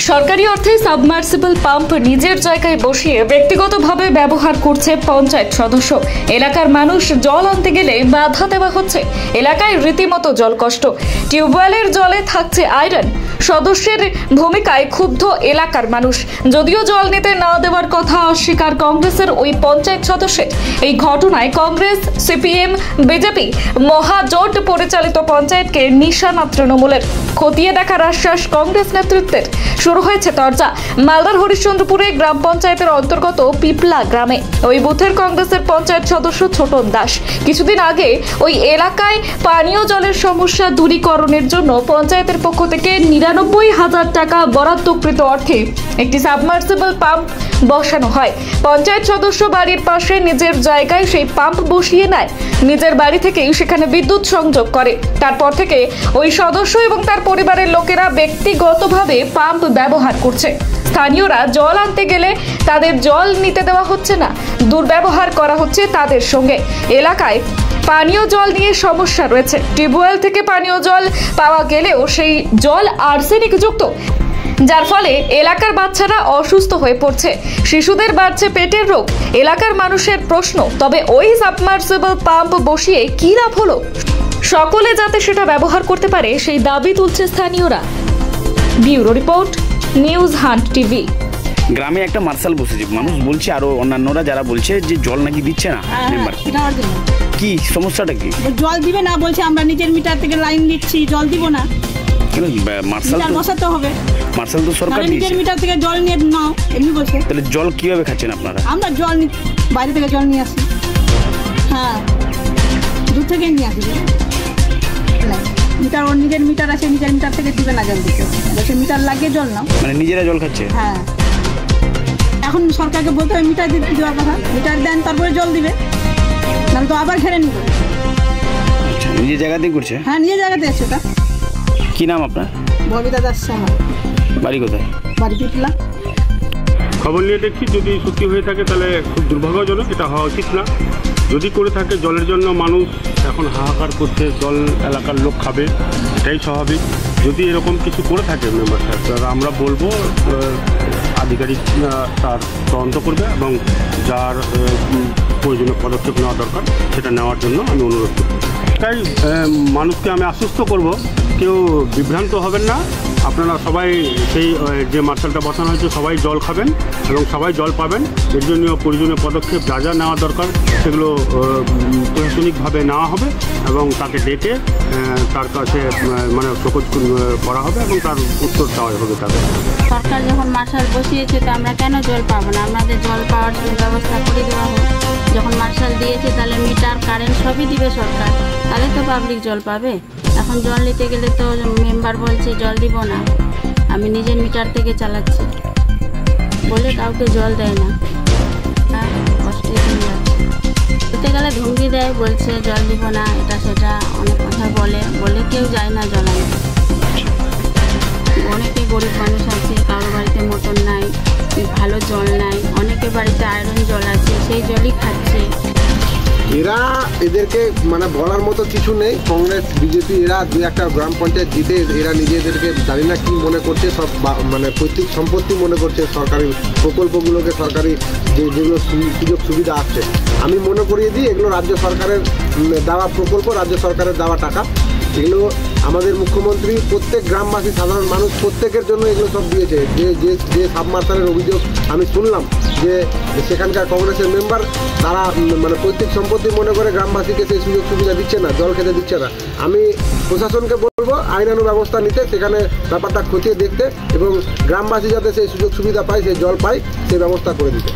সরকারি অর্থে submersible pump নিজের জায়গায় বসিয়ে ব্যক্তিগতভাবে ব্যবহার করছে পঞ্চায়েত সদস্য। এলাকার মানুষ জল আনতে গেলে বাধা দেওয়া হচ্ছে। এলাকায় রীতিমতো জল কষ্ট। টিউবওয়েলের জলে থাকছে আয়রন। সদস্যের ভূমিকায় ক্ষুব্ধ এলাকার মানুষ। যদিও জল নিতে না দেওয়ার কথা অস্বীকার কংগ্রেসের ওই পঞ্চায়েত সদস্যের। এই ঘটনায় কংগ্রেস, সিপিএম, বিজেপি মহাজোট পরিচালিত পঞ্চায়েতকে নিশানা তৃণমূলের। খতিয়ে দেখার আশ্বাস কংগ্রেস নেতৃত্বের। শুরু হয়েছে তরজা। মালদার হরিশ্চন্দ্রপুরে গ্রাম পঞ্চায়েতের অন্তর্গত পিপলা গ্রামে ওই বুথের কংগ্রেসের পঞ্চায়েত সদস্য ছোটন দাস কিছুদিন আগে ওই এলাকায় পানীয় জলের সমস্যা দূরীকরণের জন্য পঞ্চায়েতের পক্ষ থেকে ৯৯,০০০ টাকা বরাদ্দকৃত অর্থে একটি সাবমার্সিবল পাম্প বসানো হয়। পঞ্চায়েত সদস্য বাড়ির পাশে নিজের জায়গায় সেই পাম্প বসিয়ে নেয়। নিজের বাড়ি থেকেই সেখানে বিদ্যুৎ সংযোগ করে। তারপর থেকে ওই সদস্য এবং তার পরিবারের লোকেরা ব্যক্তিগতভাবে পাম্প ব্যবহার করছে। স্থানীয়রা জল আনতে গেলে তাদের জল নিতে দেওয়া হচ্ছে না, দুর্ব্যবহার করা হচ্ছে তাদের সঙ্গে। এলাকায় পানীয় জল নিয়ে সমস্যা রয়েছে। টিউবওয়েল থেকে পানীয় জল পাওয়া গেলেও সেই জল আর্সেনিক যুক্ত, যার ফলে এলাকার বাচ্চারা অসুস্থ হয়ে পড়ছে। শিশুদের বাড়ছে পেটের রোগ। এলাকার মানুষের প্রশ্ন, তবে ওই সাবমার্সিবল পাম্প বসিয়ে কি লাভ হলো? সকলে যাতে সেটা ব্যবহার করতে পারে সেই দাবি তুলছে স্থানীয়রা। Bureau report, news hunt TV. গ্রামে একটা মার্শাল বসেছে, মানুষ বলছে আরো অন্যান্যরা যারা বলছে যে জল নাকি দিচ্ছে না। কি সমস্যাটা কি? জল দিবে না বলছে, আমরা নিজের মিটার থেকে লাইন দিচ্ছি, জল দিব না। মার্শাল বসাতে হবে, মার্শাল তো সরকার দিয়েছে। নিজের মিটার থেকে জল নিয়ে নাও এমনি বলছে। তাহলে জল কিভাবে খাচ্ছেন আপনারা? আমরা জল বাইরে থেকে জল নিয়ে আসি। হ্যাঁ, দূর থেকে নিয়ে আসি। মিটার, ওর নিজের মিটার আছে, নিজের মিটার থেকে দিবে না জল দিতে, বলছে মিটার লাগিয়ে জল নাও। মানে নিজেরা জল খাচ্ছে? হ্যাঁ, এখন সরকারকে বলতে হবে মিটার দিতে দেওয়ার কথা। মিটার দেন তারপরে জল দিবে, নাহলে তো আবার ঘেরে নিবে। নিজের জায়গাতেই করছে? হ্যাঁ, নিজের জায়গাতে আছে। ওটা কি নাম আপনার? ববিতা দাস সাহা। বাড়ি কোথায়? বাড়ি পিপলা। খবর নিয়ে দেখছি, যদি সত্যি হয়ে থাকে তাহলে খুব দুর্ভাগ্যজনক, এটা হওয়া উচিত না। যদি করে থাকে, জলের জন্য মানুষ এখন হাহাকার করছে, জল এলাকার লোক খাবে, এটাই স্বাভাবিক। যদি এরকম কিছু করে থাকে মেম্বার সাহেব, তাহলে আমরা বলবো আধিকারিক তার তদন্ত করবে এবং যার প্রয়োজনীয় পদক্ষেপ নেওয়া দরকার সেটা নেওয়ার জন্য আমি অনুরোধ করব। তাই মানুষকে আমি আশ্বস্ত করব, কেউ বিভ্রান্ত হবেন না। আপনারা সবাই সেই যে মার্শালটা বসানো হয়েছে সবাই জল খাবেন এবং সবাই জল পাবেন। এর জন্য প্রয়োজনীয় পদক্ষেপ যা যা নেওয়া দরকার সেগুলো প্রশাসনিকভাবে নেওয়া হবে এবং তাকে ডেকে তার কাছে মানে প্রকোচ করা হবে এবং তার উত্তর দেওয়া হবে তাদের। সরকার যখন মার্শাল বসিয়েছে তো আমরা কেন জল পাবো না? আমাদের জল পাওয়ার ব্যবস্থা করে দেওয়া হোক। যখন মার্শাল দিয়েছে তাহলে মিটার, কারেন্ট সবই দিবে সরকার, তাহলে তো পাবলিক জল পাবে। এখন জল নিতে গেলে তো মেম্বার বলছে জল দিব না, আমি নিজের মিটার থেকে চালাচ্ছি বলে কাউকে জল দেয় না। হ্যাঁ, কষ্টে দিন যাচ্ছে। দিতে গেলে ধমকি দেয়, বলছে জল দিব না, এটা সেটা অনেক কথা বলে কেউ যায় না জল আনতে। অনেকে গরিব মানুষ আছে, কারোর বাড়িতে মোটর নাই, ভালো জল নাই, অনেকের বাড়িতে আয়রন জল আছে, সেই জলই খাচ্ছে। এরা এদেরকে মানে বলার মতো কিছু নেই। কংগ্রেস, বিজেপি এরা দু একটা গ্রাম পঞ্চায়েত জিতে এরা নিজেদেরকে জানি না কি মনে করছে, সব মানে পৈতৃক সম্পত্তি মনে করছে। সরকারি প্রকল্পগুলোকে, সরকারি যেগুলো সুযোগ সুবিধা আসছে, আমি মনে করিয়ে দিই এগুলো রাজ্য সরকারের দেওয়া প্রকল্প, রাজ্য সরকারের দেওয়া টাকা। এগুলো আমাদের মুখ্যমন্ত্রী প্রত্যেক গ্রামবাসী, সাধারণ মানুষ প্রত্যেকের জন্য এগুলো সব দিয়েছে। যে সাবমার্শালের অভিযোগ আমি শুনলাম যে সেখানকার কংগ্রেসের মেম্বার তারা মানে পৈতৃক সম্পত্তি মনে করে গ্রামবাসীকে সেই সুযোগ সুবিধা দিচ্ছে না, জল খেতে দিচ্ছে না। আমি প্রশাসনকে বলবো আইনানুগ ব্যবস্থা নিতে, সেখানে ব্যাপারটা খতিয়ে দেখতে এবং গ্রামবাসী যাতে সেই সুযোগ সুবিধা পায়, সেই জল পায়, সেই ব্যবস্থা করে দিতে।